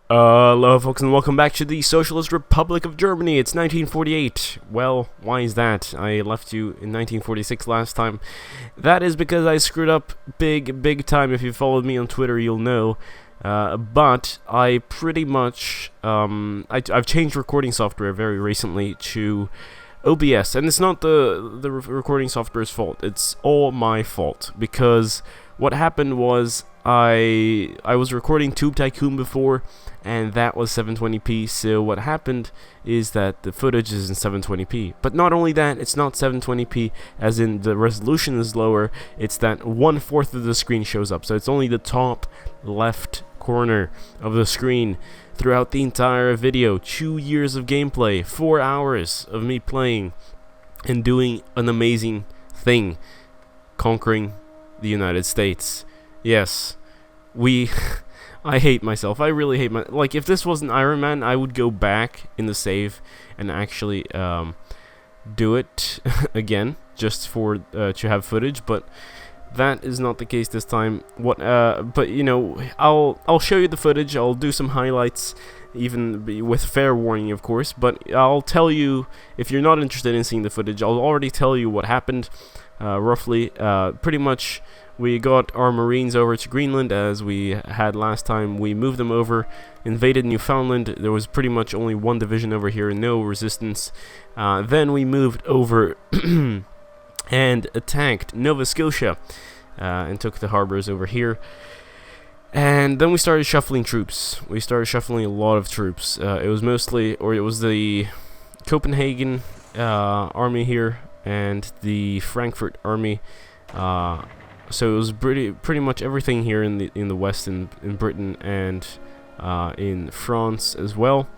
Hello folks and welcome back to the Socialist Republic of Germany. It's 1948. Well, why is that? I left you in 1946 last time. That is because I screwed up big time. If you followed me on Twitter, you'll know. But I pretty much, I've changed recording software very recently to OBS. And it's not the recording software's fault. It's all my fault. Because what happened was I was recording Tube Tycoon before, and that was 720p, so what happened is that the footage is in 720p. But not only that, it's not 720p, as in the resolution is lower, it's that 1/4 of the screen shows up, so it's only the top left corner of the screen throughout the entire video. 2 years of gameplay, 4 hours of me playing, and doing an amazing thing, conquering the United States. Yes, I hate myself. I really hate like, if this wasn't Iron Man, I would go back in the save and actually do it again, just for to have footage. But that is not the case this time. But you know, I'll show you the footage. I'll do some highlights, even with fair warning, of course. But I'll tell you, if you're not interested in seeing the footage, I'll already tell you what happened. Roughly, pretty much, we got our Marines over to Greenland, as we had last time. We moved them over, invaded Newfoundland. There was pretty much only one division over here, no resistance. Then we moved over and attacked Nova Scotia, and took the harbors over here. And then we started shuffling troops. We started shuffling a lot of troops. It was the Copenhagen army here, and the Frankfurt army. So it was pretty much everything here in the West, in Britain, and in France as well.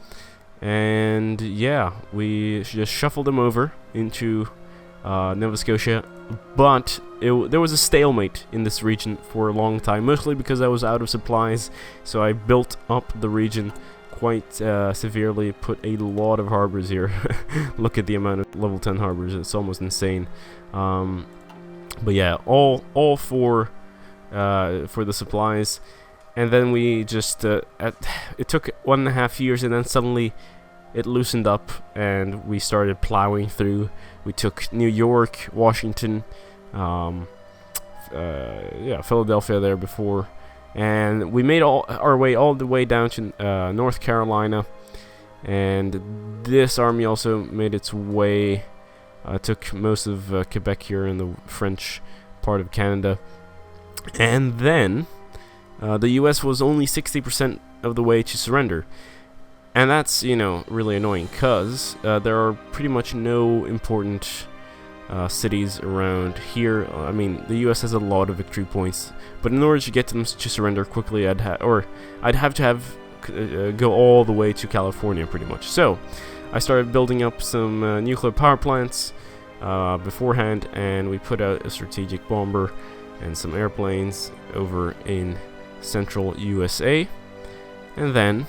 And yeah, we just shuffled them over into Nova Scotia. But there was a stalemate in this region for a long time, mostly because I was out of supplies. So I built up the region quite severely, put a lot of harbors here. Look at the amount of level 10 harbors, it's almost insane. But yeah, all for the supplies. And then we just it took 1.5 years, and then suddenly it loosened up and we started plowing through. We took New York, Washington, Philadelphia there before, and we made our way all the way down to North Carolina. And this army also made its way, took most of Quebec here in the French part of Canada. And then the US was only 60% of the way to surrender. And that's, you know, really annoying, because there are pretty much no important cities around here. I mean, the US has a lot of victory points, but in order to get them to surrender quickly, I'd have to go all the way to California, pretty much. So I started building up some nuclear power plants beforehand, and we put out a strategic bomber and some airplanes over in central USA. And then,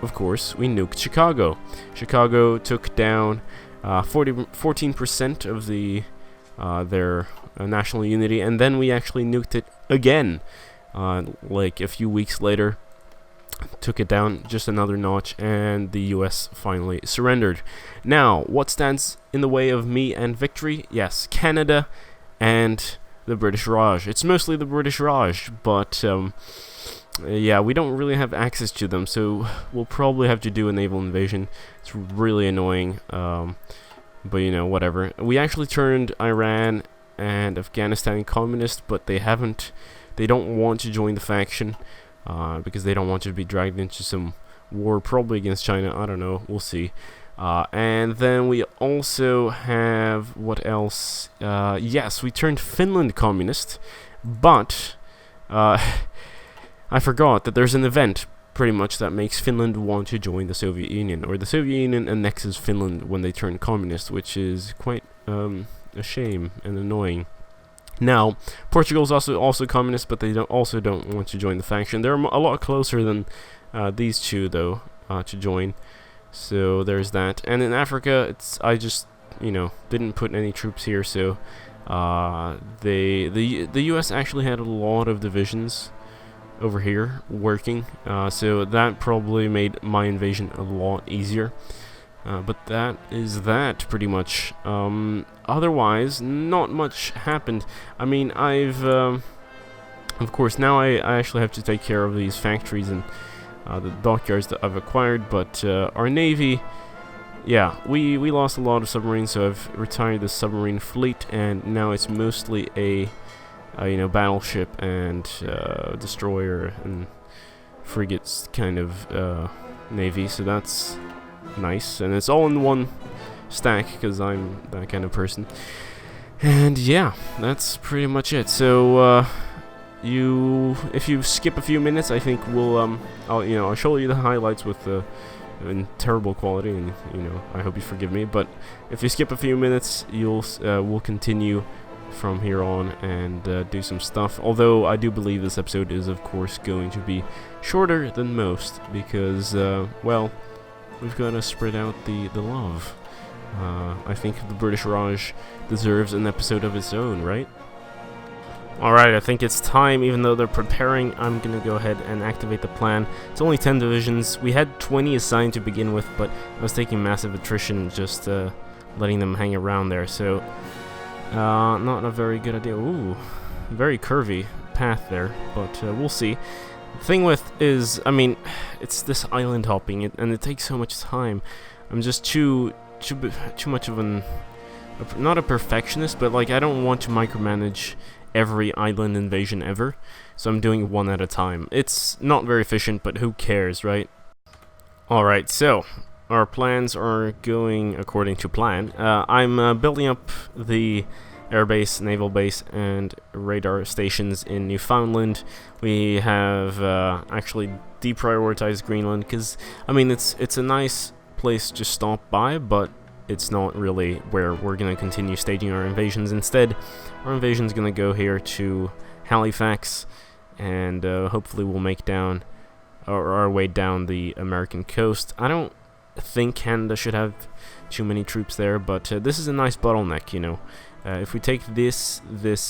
of course, we nuked Chicago. Chicago took down 14% of their national unity, and then we actually nuked it again, like a few weeks later. Took it down just another notch, and the US finally surrendered. Now, what stands in the way of me and victory? Yes, Canada and the British Raj. It's mostly the British Raj, but yeah, we don't really have access to them, so we'll probably have to do a naval invasion. It's really annoying, but you know, whatever. We actually turned Iran and Afghanistan communist, but they don't want to join the faction. Because they don't want to be dragged into some war, probably against China. I don't know. We'll see. And then we also have, what else? Yes, we turned Finland communist, but I forgot that there's an event pretty much that makes Finland want to join the Soviet Union, or the Soviet Union annexes Finland when they turn communist, which is quite a shame and annoying. Now, Portugal's also communist, but they also don't want to join the faction. They're a lot closer than these two, though, to join. So there's that. And in Africa, I just, you know, didn't put any troops here. So the U.S. actually had a lot of divisions over here working, so that probably made my invasion a lot easier. But that is that, pretty much. Otherwise, not much happened. I mean, of course, now I actually have to take care of these factories and the dockyards that I've acquired, but our navy, yeah, we lost a lot of submarines, so I've retired the submarine fleet, and now it's mostly a battleship and destroyer and frigates kind of navy, so that's nice, and it's all in one stack because I'm that kind of person. And yeah, that's pretty much it. So if you skip a few minutes, I think I'll show you the highlights with in terrible quality, and I hope you forgive me. But if you skip a few minutes, we'll continue from here on and do some stuff. Although I do believe this episode is, of course, going to be shorter than most because, well, we've got to spread out the love. I think the British Raj deserves an episode of its own, right? Alright, I think it's time. Even though they're preparing, I'm gonna go ahead and activate the plan. It's only 10 divisions. We had 20 assigned to begin with, but I was taking massive attrition, just letting them hang around there, so not a very good idea. Ooh, very curvy path there, but we'll see. The thing with is, I mean, it's this island hopping, and it takes so much time. I'm just too much of not a perfectionist, but like I don't want to micromanage every island invasion ever, so I'm doing one at a time. It's not very efficient, but who cares, right? Alright, so our plans are going according to plan. I'm building up the airbase, naval base, and radar stations in Newfoundland. We have actually deprioritized Greenland because, I mean, it's a nice place to stop by, but it's not really where we're going to continue staging our invasions. Instead, our invasion's going to go here to Halifax, and hopefully we'll make our way down the American coast. I don't think Canada should have too many troops there, but this is a nice bottleneck, if we take this,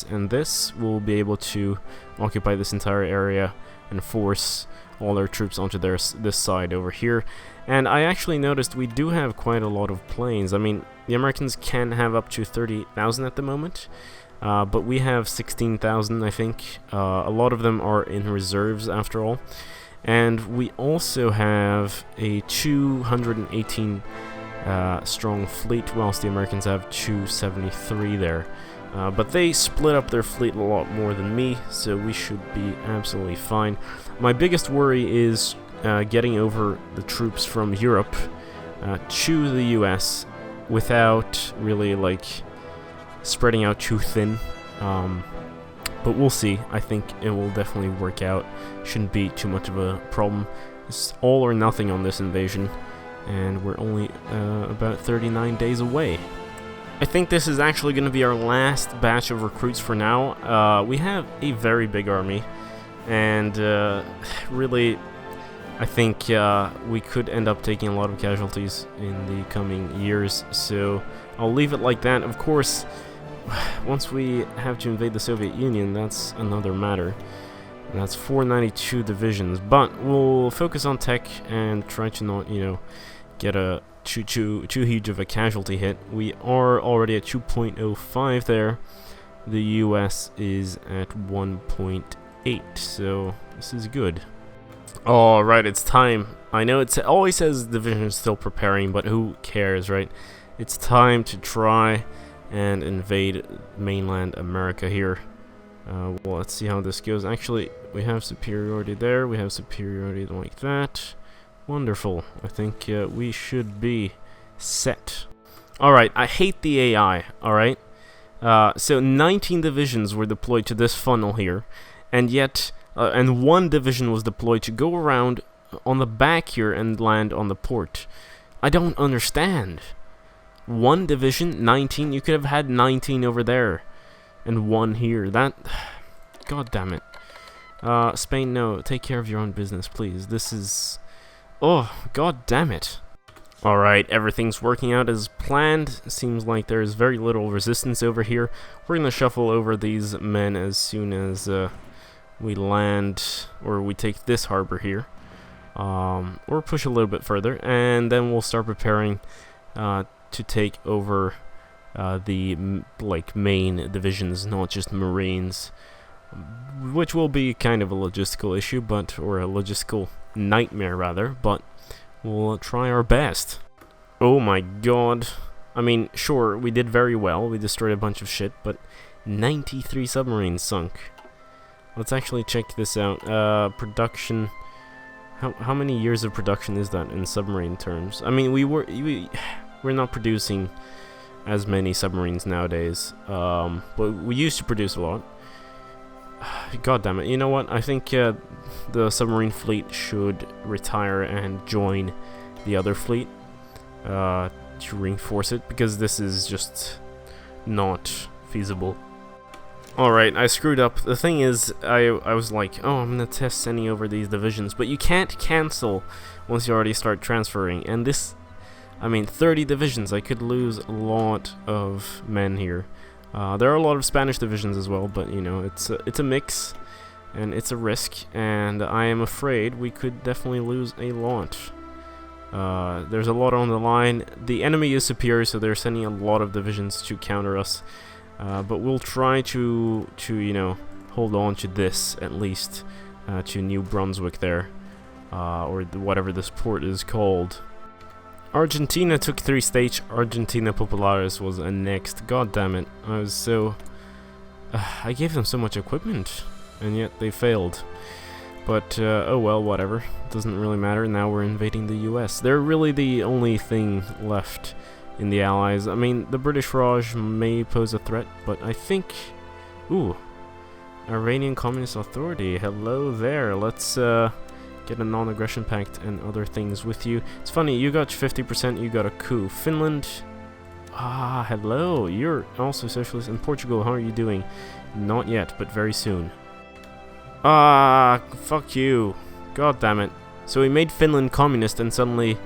and this, we'll be able to occupy this entire area and force all our troops onto this side over here. And I actually noticed we do have quite a lot of planes. I mean, the Americans can have up to 30,000 at the moment, but we have 16,000, I think. A lot of them are in reserves, after all. And we also have a 218 strong fleet, whilst the Americans have 273 there. But they split up their fleet a lot more than me, so we should be absolutely fine. My biggest worry is getting over the troops from Europe to the US without really, like, spreading out too thin. But we'll see. I think it will definitely work out. Shouldn't be too much of a problem. It's all or nothing on this invasion, and we're only about 39 days away. I think this is actually going to be our last batch of recruits for now. We have a very big army, and really, I think we could end up taking a lot of casualties in the coming years, so I'll leave it like that. Of course, once we have to invade the Soviet Union, that's another matter. That's 492 divisions, but we'll focus on tech and try to not, get a too huge of a casualty hit. We are already at 2.05 there. The US is at 1.8, so this is good. Alright, it's time. I know it always says division is still preparing, but who cares, right? It's time to try and invade mainland America here. Well, let's see how this goes. Actually, we have superiority there. We have superiority like that. Wonderful. I think we should be set. Alright, I hate the AI, alright? So 19 divisions were deployed to this funnel here, and yet, and one division was deployed to go around on the back here and land on the port. I don't understand. One division, 19, you could have had 19 over there, and one here. That, god damn it. Spain, no, take care of your own business, please. This is... Oh, god damn it. Alright, everything's working out as planned. Seems like there's very little resistance over here. We're gonna shuffle over these men as soon as we land, or we take this harbor here, or push a little bit further, and then we'll start preparing to take over the main divisions, not just Marines, which will be kind of a logistical issue, or a logistical nightmare rather, but we'll try our best. Oh my god. I mean, sure, we did very well, we destroyed a bunch of shit, but 93 submarines sunk. Let's actually check this out. Production. How many years of production is that in submarine terms? I mean, we're not producing as many submarines nowadays, but we used to produce a lot. God damn it! You know what? I think the submarine fleet should retire and join the other fleet to reinforce it, because this is just not feasible. Alright, I screwed up. The thing is, I was like, oh, I'm gonna test sending over these divisions, but you can't cancel once you already start transferring, and this, I mean, 30 divisions, I could lose a lot of men here. There are a lot of Spanish divisions as well, but, you know, it's a mix, and it's a risk, and I am afraid we could definitely lose a lot. There's a lot on the line. The enemy is superior, so they're sending a lot of divisions to counter us. But we'll try to you know, hold on to this at least, to New Brunswick there, or whatever this port is called. Argentina took 3 states. Argentina Populares was annexed. God damn it! I was so I gave them so much equipment, and yet they failed. But oh well, whatever. Doesn't really matter. Now we're invading the U.S. They're really the only thing left in the Allies. I mean, the British Raj may pose a threat, but I think... Ooh. Iranian Communist Authority. Hello there. Let's get a non-aggression pact and other things with you. It's funny, you got 50%, you got a coup. Finland... Ah, hello. You're also socialist. In Portugal, how are you doing? Not yet, but very soon. Ah, fuck you. God damn it. So we made Finland communist, and suddenly...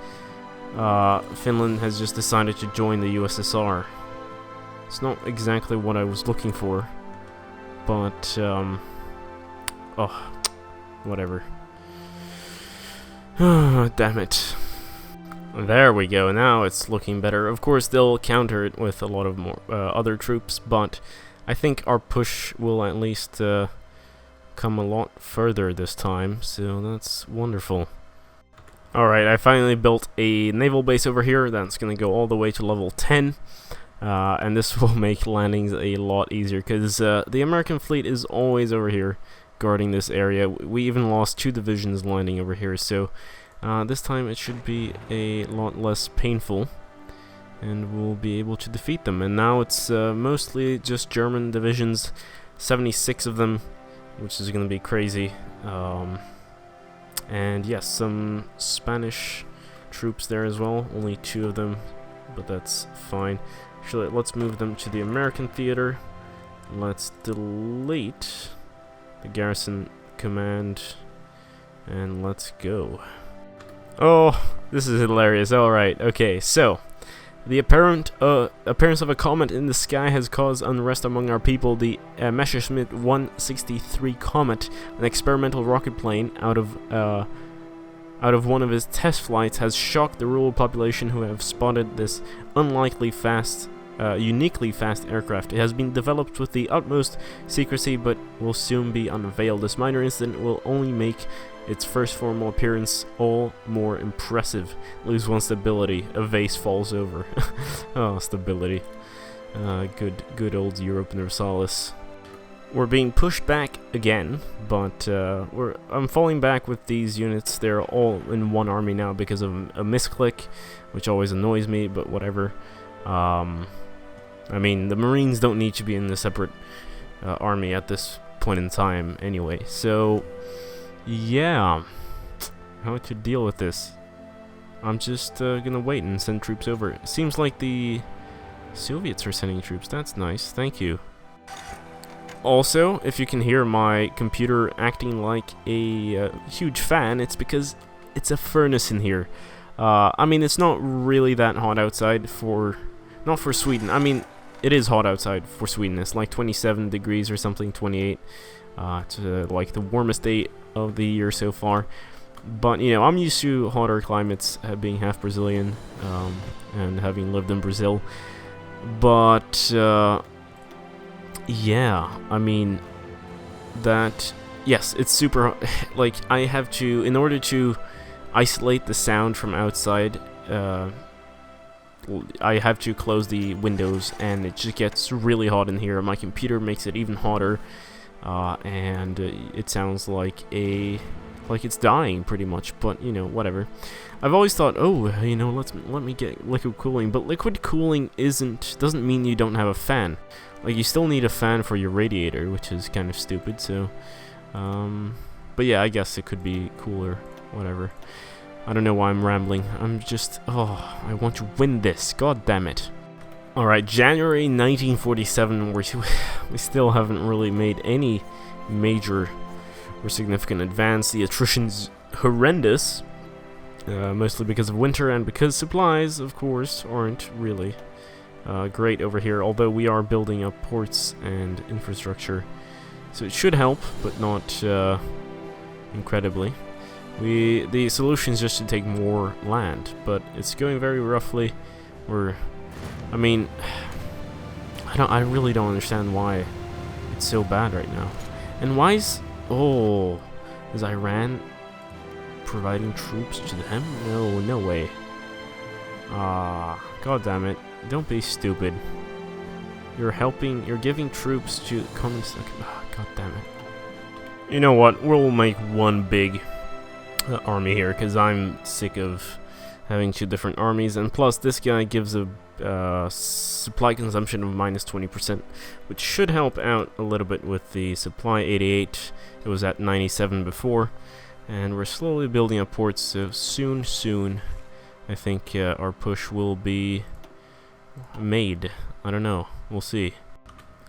Finland has just decided to join the USSR. It's not exactly what I was looking for, but, oh, whatever. Damn it. There we go, now it's looking better. Of course, they'll counter it with a lot of more, other troops, but I think our push will at least, come a lot further this time, so that's wonderful. Alright, I finally built a naval base over here that's going to go all the way to level 10, and this will make landings a lot easier, because the American fleet is always over here guarding this area. We even lost 2 divisions landing over here, so this time it should be a lot less painful, and we'll be able to defeat them. And now it's mostly just German divisions, 76 of them, which is going to be crazy. And yes, some Spanish troops there as well, only 2 of them, but that's fine. Actually, let's move them to the American theater. Let's delete the garrison command, and let's go. Oh, this is hilarious. Alright, okay, so the apparent appearance of a comet in the sky has caused unrest among our people. The Messerschmitt 163 comet, an experimental rocket plane out of one of his test flights, has shocked the rural population, who have spotted this unlikely fast, uniquely fast aircraft. It has been developed with the utmost secrecy, but will soon be unveiled. This minor incident will only make its first formal appearance all more impressive. Lose 1 stability. A vase falls over. Oh, stability. Good old Europe Universalis. We're being pushed back again, but I'm falling back with these units. They're all in one army now because of a misclick, which always annoys me, but whatever. I mean, the Marines don't need to be in a separate army at this point in time anyway, so... Yeah, how to deal with this? I'm just gonna wait and send troops over. It seems like the Soviets are sending troops. That's nice, thank you. Also, if you can hear my computer acting like a huge fan, it's because it's a furnace in here. I mean, it's not really that hot outside not for Sweden. I mean, it is hot outside for Sweden. It's like 27 degrees or something, 28. It's like the warmest day of the year so far. But, you know, I'm used to hotter climates, being half Brazilian, and having lived in Brazil. But, yeah, I mean, yes, it's super, like, I have to, in order to isolate the sound from outside, I have to close the windows, and it just gets really hot in here. My computer makes it even hotter, and it sounds like it's dying pretty much, but you know, whatever. I've always thought, oh, you know, let me get liquid cooling, but liquid cooling doesn't mean you don't have a fan. Like, you still need a fan for your radiator, which is kind of stupid. So, but yeah, I guess it could be cooler, whatever. I don't know why I'm rambling. I'm just, I want to win this. God damn it. All right, January 1947. We still haven't really made any major or significant advance. The attrition's horrendous, mostly because of winter and because supplies, of course, aren't really great over here, although we are building up ports and infrastructure, so it should help, but not incredibly. The solution is just to take more land, but it's going very roughly. I mean, I really don't understand why it's so bad right now. And why is Iran providing troops to them? No way. God damn it. Don't be stupid. You're giving troops to communist. God damn it. You know what? We'll make one big army here, because I'm sick of having two different armies, and plus this guy gives a supply consumption of -20%, which should help out a little bit with the supply. 88, it was at 97 before, and we're slowly building up ports, so soon I think our push will be made. I don't know, we'll see.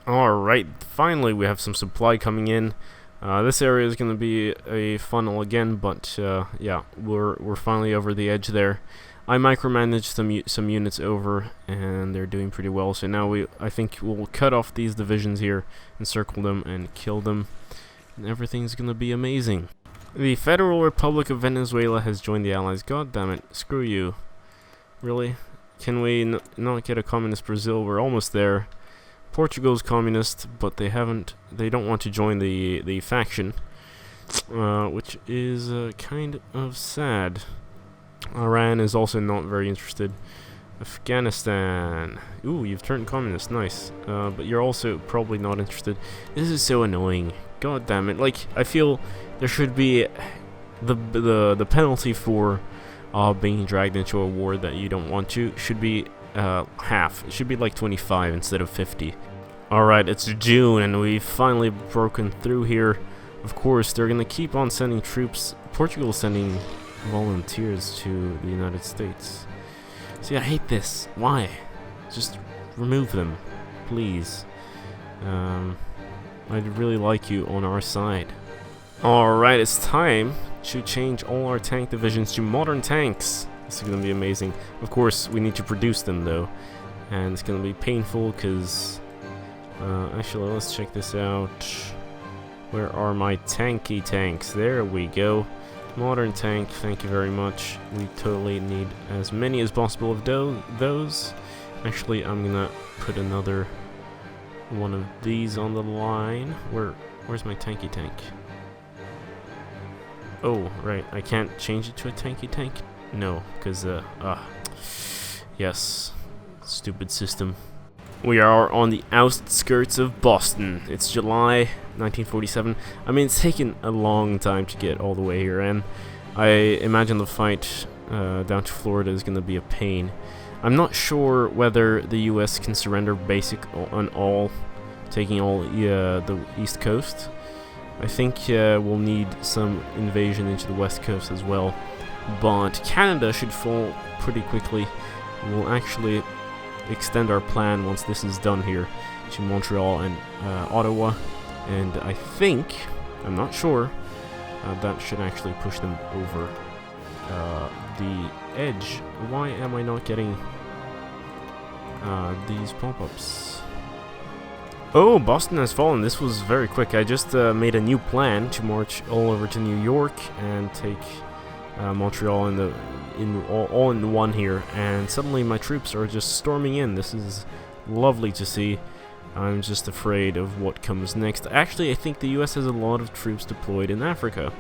Alright, finally we have some supply coming in. This area is going to be a funnel again, but yeah, we're finally over the edge there. I micromanaged some units over, and they're doing pretty well. So now I think we'll cut off these divisions here, encircle them, and kill them, and everything's going to be amazing. The Federal Republic of Venezuela has joined the Allies. God damn it! Screw you. Really? Can we not get a communist Brazil? We're almost there. Portugal's communist, but they don't want to join the faction, which is kind of sad. Iran is also not very interested. Afghanistan. Ooh, you've turned communist. Nice. But you're also probably not interested. This is so annoying. God damn it. Like, I feel there should be the penalty for being dragged into a war that you don't want to should be half. It should be like 25 instead of 50. Alright, it's June, and we've finally broken through here. Of course, they're gonna keep on sending troops. Portugal's sending volunteers to the United States. See, I hate this. Why? Just remove them, please. I'd really like you on our side. Alright, it's time to change all our tank divisions to modern tanks. This is gonna be amazing. Of course, we need to produce them though, and it's gonna be painful because actually, let's check this out. Where are my tanky tanks? There we go. Modern tank, thank you very much. We totally need as many as possible of those. Actually, I'm gonna put another one of these on the line. Where's my tanky tank? Oh, right, I can't change it to a tanky tank? No, because, yes, stupid system. We are on the outskirts of Boston. It's July 1947. I mean, it's taken a long time to get all the way here, and I imagine the fight down to Florida is going to be a pain. I'm not sure whether the U.S. can surrender taking all the East Coast. I think we'll need some invasion into the West Coast as well, but Canada should fall pretty quickly. We'll actually extend our plan once this is done here to Montreal and Ottawa, and I think, I'm not sure, that should actually push them over the edge. Why am I not getting these pop-ups? Oh, Boston has fallen. This was very quick. I just made a new plan to march all over to New York and take Montreal all in one here, and suddenly my troops are just storming in. This is lovely to see. I'm just afraid of what comes next. Actually, I think the US has a lot of troops deployed in Africa,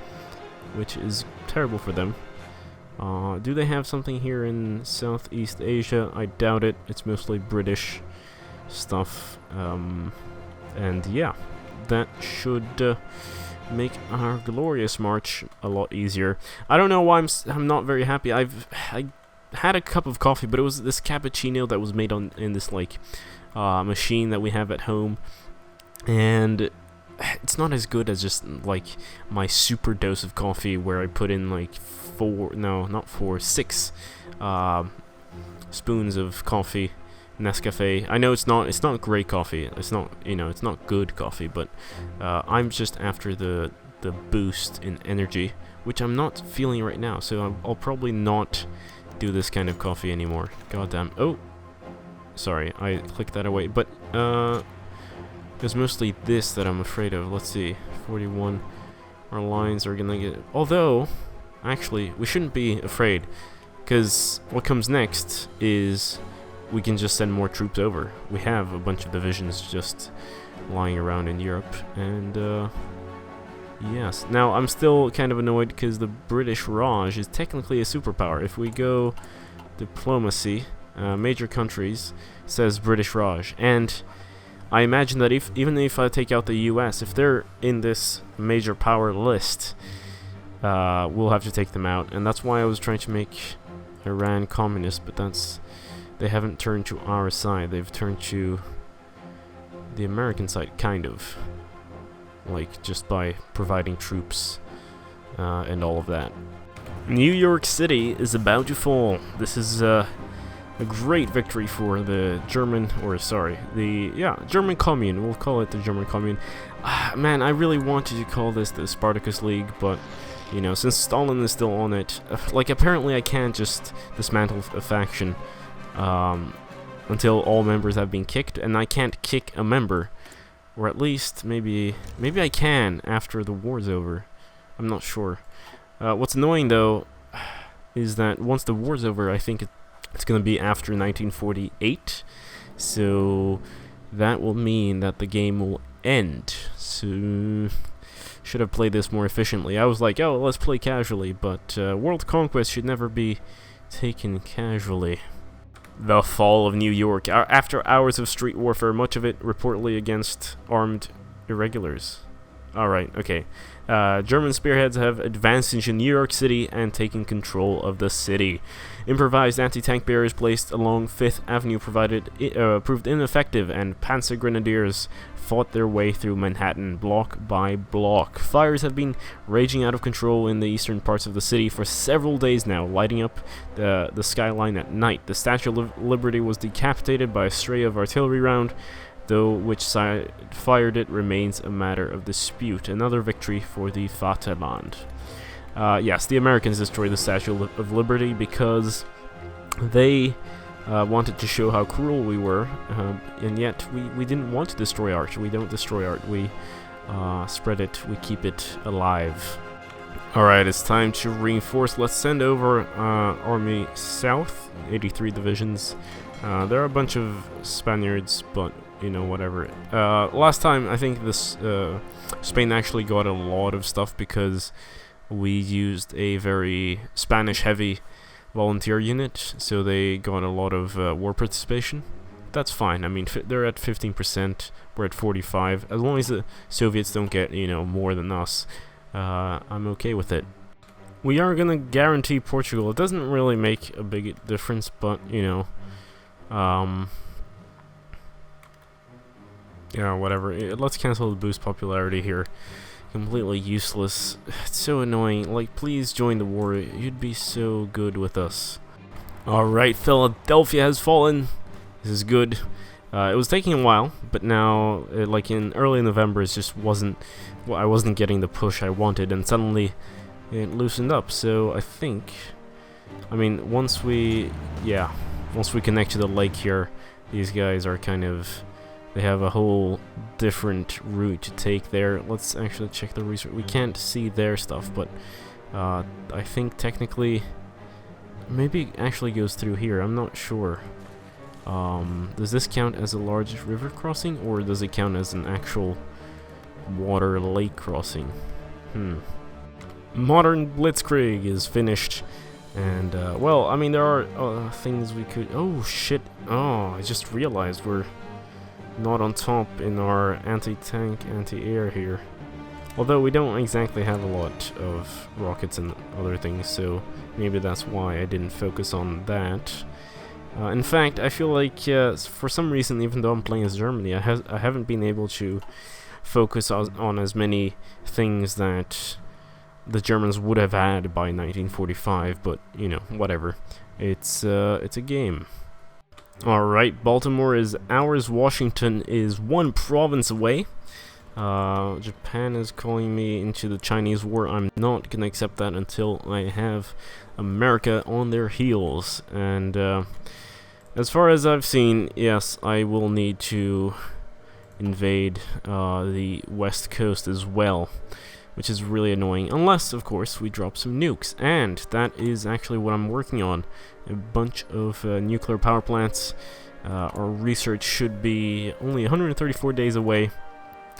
which is terrible for them. Do they have something here in Southeast Asia? I doubt it. It's mostly British stuff. And yeah, that should make our glorious march a lot easier. I don't know why I'm not very happy. I had a cup of coffee, but it was this cappuccino that was made in this like machine that we have at home, and it's not as good as just like my super dose of coffee where I put in like 6 spoons of coffee, Nescafe. I know it's not great coffee. It's not, it's not good coffee, but I'm just after the boost in energy, which I'm not feeling right now. So I'll probably not do this kind of coffee anymore. Goddamn. Oh, sorry, I clicked that away. But there's mostly this that I'm afraid of. Let's see, 41. Our lines are gonna get. Although, actually, we shouldn't be afraid, because what comes next is we can just send more troops over. We have a bunch of divisions just lying around in Europe, and yes. Now, I'm still kind of annoyed because the British Raj is technically a superpower. If we go diplomacy, major countries, says British Raj, and I imagine that even if I take out the US, if they're in this major power list, we'll have to take them out, and that's why I was trying to make Iran communist, but they haven't turned to our side. They've turned to the American side, kind of, like just by providing troops and all of that. New York City is about to fall. This is a great victory for the German Commune. We'll call it the German Commune. Man, I really wanted to call this the Spartacus League, but since Stalin is still on it, like apparently I can't just dismantle a faction until all members have been kicked, and I can't kick a member, or at least maybe I can after the war's over. I'm not sure. What's annoying though is that once the war's over, I think it's going to be after 1948, so that will mean that the game will end. So should have played this more efficiently. I was like, oh, let's play casually, but World Conquest should never be taken casually. The fall of New York. After hours of street warfare, much of it reportedly against armed irregulars. Alright, okay. German spearheads have advanced into New York City and taken control of the city. Improvised anti-tank barriers placed along 5th Avenue proved ineffective, and Panzer Grenadiers fought their way through Manhattan block by block. Fires have been raging out of control in the eastern parts of the city for several days now, lighting up the skyline at night. The Statue of Liberty was decapitated by a stray of artillery round, though which side fired it remains a matter of dispute. Another victory for the Vaterland. Yes, the Americans destroyed the Statue of Liberty because they wanted to show how cruel we were, and yet we didn't want to destroy art. We don't destroy art, we spread it, we keep it alive. Alright, it's time to reinforce. Let's send over Army South, 83 divisions. There are a bunch of Spaniards, but whatever. Last time, I think Spain actually got a lot of stuff because we used a very Spanish-heavy volunteer unit, so they got a lot of war participation. That's fine. I mean, they're at 15%, we're at 45%. As long as the Soviets don't get, more than us, I'm okay with it. We are gonna guarantee Portugal. It doesn't really make a big difference, but, whatever. Let's cancel the boost popularity here. Completely useless. It's so annoying. Like, please join the war. You'd be so good with us. Alright, Philadelphia has fallen. This is good. It was taking a while, but now, like in early November, it just wasn't. Well, I wasn't getting the push I wanted, and suddenly it loosened up. So I think, once we connect to the lake here, these guys are kind of they have a whole different route to take there. Let's actually check the research. We can't see their stuff, but I think technically maybe it actually goes through here. I'm not sure. Does this count as a large river crossing, or does it count as an actual water lake crossing? Modern Blitzkrieg is finished, and well, I mean, there are things we could... Oh shit, oh, I just realized we're not on top in our anti-tank, anti-air here. Although we don't exactly have a lot of rockets and other things, so maybe that's why I didn't focus on that. In fact, I feel like for some reason, even though I'm playing as Germany, I haven't been able to focus on as many things that the Germans would have had by 1945, but, you know, whatever. It's a game. Alright, Baltimore is ours, Washington is one province away. Japan is calling me into the Chinese war. I'm not gonna accept that until I have America on their heels. And as far as I've seen, yes, I will need to invade the west coast as well, which is really annoying, unless, of course, we drop some nukes. And that is actually what I'm working on. A bunch of nuclear power plants. Our research should be only 134 days away.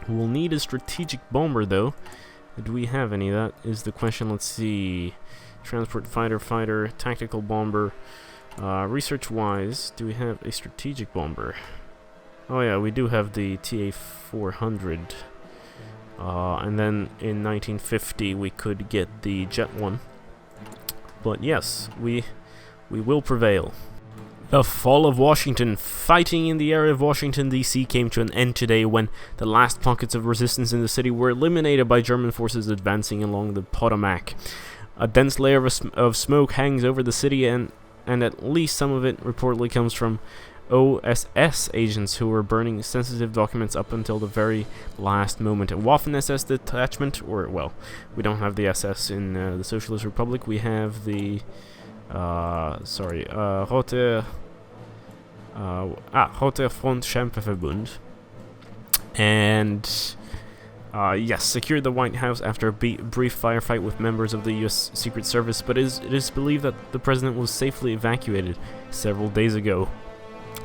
We'll need a strategic bomber, though. Do we have any? That is the question. Let's see. Transport fighter, tactical bomber. Research-wise, do we have a strategic bomber? Oh yeah, we do have the TA-400. And then in 1950 we could get the Jet 1. But yes, we will prevail. The fall of Washington. Fighting in the area of Washington, D.C. came to an end today when the last pockets of resistance in the city were eliminated by German forces advancing along the Potomac. A dense layer of smoke hangs over the city, and at least some of it reportedly comes from OSS agents who were burning sensitive documents up until the very last moment. A Waffen-SS detachment, or, well, we don't have the SS in the Socialist Republic. We have the, Rote Frontkämpferverbund. And, yes, secured the White House after a brief firefight with members of the U.S. Secret Service, but it is believed that the president was safely evacuated several days ago.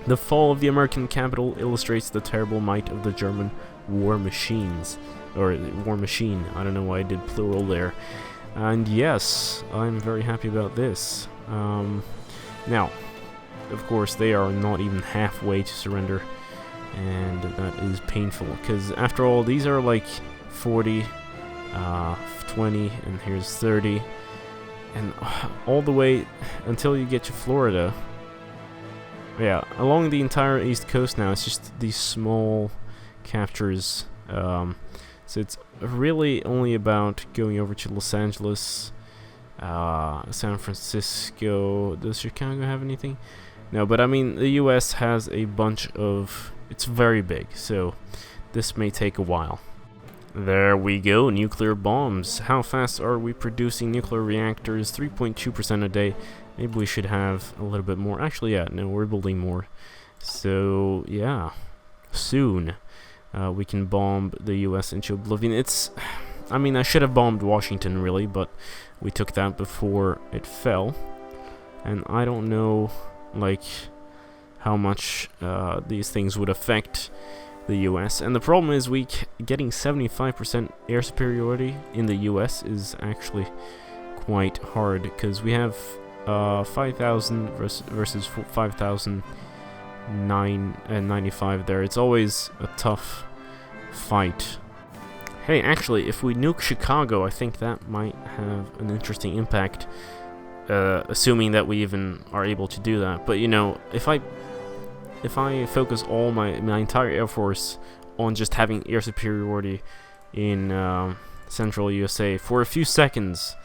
The fall of the American capital illustrates the terrible might of the German war machines. Or, war machine. I don't know why I did plural there. And yes, I'm very happy about this. Now, of course, they are not even halfway to surrender. And that is painful, because after all, these are like 40, 20, and here's 30. And all the way until you get to Florida. Yeah, along the entire East Coast now, it's just these small captures. So it's really only about going over to Los Angeles, San Francisco. Does Chicago have anything? No, but I mean, the US has a bunch of... It's very big, so this may take a while. There we go, nuclear bombs. How fast are we producing nuclear reactors? 3.2% a day. Maybe we should have a little bit more. Actually, yeah, no, we're building more. So, yeah, soon we can bomb the US into oblivion. I mean, I should have bombed Washington, really, but we took that before it fell. And I don't know, like, how much these things would affect the US. And the problem is getting 75% air superiority in the US is actually quite hard, because we have 5,000 versus 5,095 there. It's always a tough fight. Hey, actually, if we nuke Chicago, I think that might have an interesting impact, assuming that we even are able to do that. But, you know, if I focus all my entire Air Force on just having air superiority in central USA for a few seconds,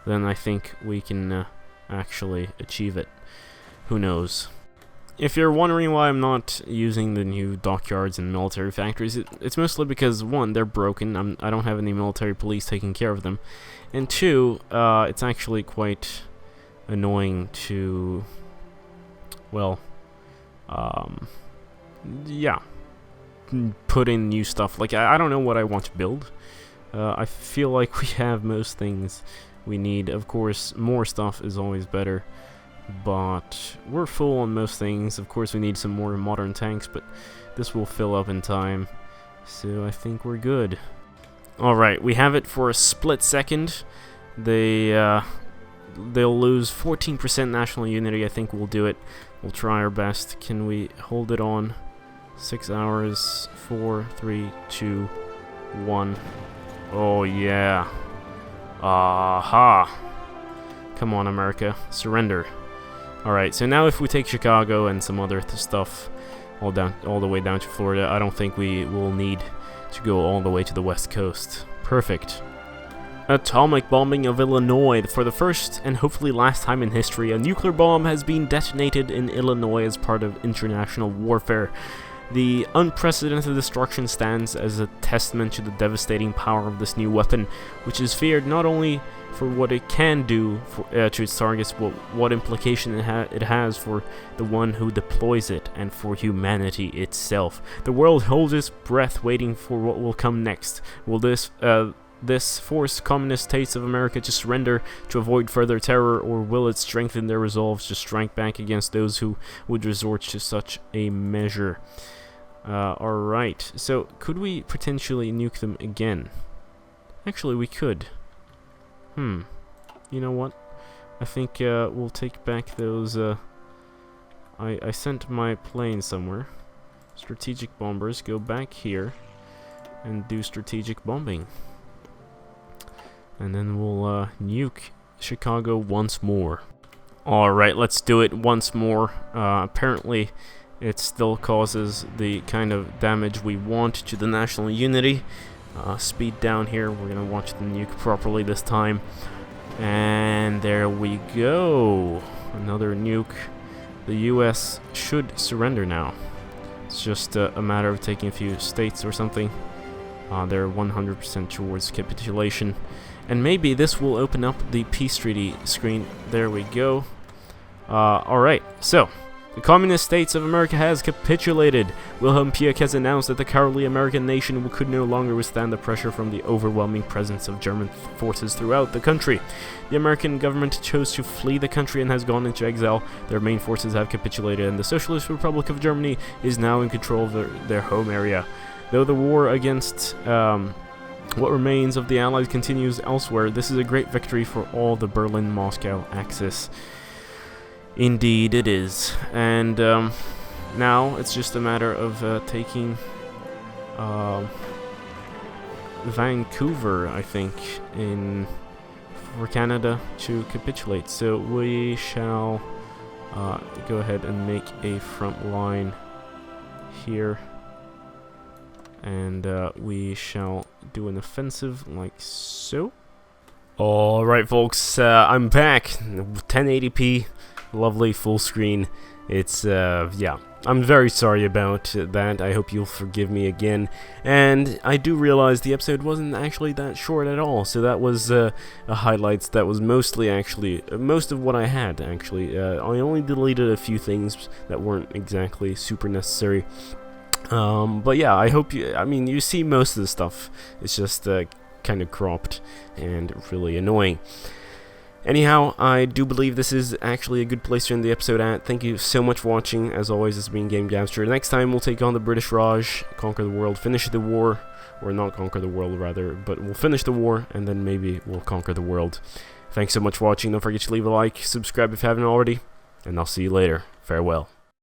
then I think we can actually achieve it. Who knows? If you're wondering why I'm not using the new dockyards and military factories, it's mostly because, one, they're broken. I don't have any military police taking care of them, and two, it's actually quite annoying to, well, yeah. put in new stuff. Like, I don't know what I want to build. I feel like we have most things we need. Of course, more stuff is always better, but we're full on most things. Of course, we need some more modern tanks, but this will fill up in time, so I think we're good. Alright, we have it for a split second. They'll lose 14% national unity. I think we'll do it. We'll try our best. Can we hold it on? 6 hours. 4, 3, 2, 1. Oh yeah. Aha. Come on, America. Surrender. Alright, so now if we take Chicago and some other stuff all the way down to Florida, I don't think we will need to go all the way to the west coast. Perfect. Atomic bombing of Illinois. For the first and hopefully last time in history, a nuclear bomb has been detonated in Illinois as part of international warfare. The unprecedented destruction stands as a testament to the devastating power of this new weapon, which is feared not only for what it can do to its targets, but what implication it has for the one who deploys it and for humanity itself. The world holds its breath waiting for what will come next. Will this force communist states of America to surrender to avoid further terror, or will it strengthen their resolve to strike back against those who would resort to such a measure? Alright, so could we potentially nuke them again? Actually, we could. You know what? I think we'll take back those. I sent my plane somewhere. Strategic bombers, go back here and do strategic bombing. And then we'll nuke Chicago once more. Alright, let's do it once more. Apparently, it still causes the kind of damage we want to the national unity. Speed down here. We're going to watch the nuke properly this time. And there we go. Another nuke. The US should surrender now. It's just a matter of taking a few states or something. They're 100% towards capitulation. And maybe this will open up the peace treaty screen. There we go. Alright, so the Communist States of America has capitulated. Wilhelm Pieck has announced that the cowardly American nation could no longer withstand the pressure from the overwhelming presence of German forces throughout the country. The American government chose to flee the country and has gone into exile. Their main forces have capitulated, and the Socialist Republic of Germany is now in control of their home area. Though the war against what remains of the Allies continues elsewhere, this is a great victory for all the Berlin-Moscow axis. Indeed it is. And now it's just a matter of taking Vancouver, I think, for Canada to capitulate. So we shall go ahead and make a front line here. And we shall do an offensive like so. Alright folks, I'm back. 1080p. Lovely full screen. It's yeah, I'm very sorry about that. I hope you'll forgive me again. And I do realize the episode wasn't actually that short at all, so that was a highlights. That was mostly actually most of what I had actually. I only deleted a few things that weren't exactly super necessary. But yeah, I hope you see most of the stuff. It's just kind of cropped and really annoying. Anyhow, I do believe this is actually a good place to end the episode at. Thank you so much for watching. As always, this has been GameGabster. Next time, we'll take on the British Raj, conquer the world, finish the war, or not conquer the world, rather, but we'll finish the war, and then maybe we'll conquer the world. Thanks so much for watching. Don't forget to leave a like, subscribe if you haven't already, and I'll see you later. Farewell.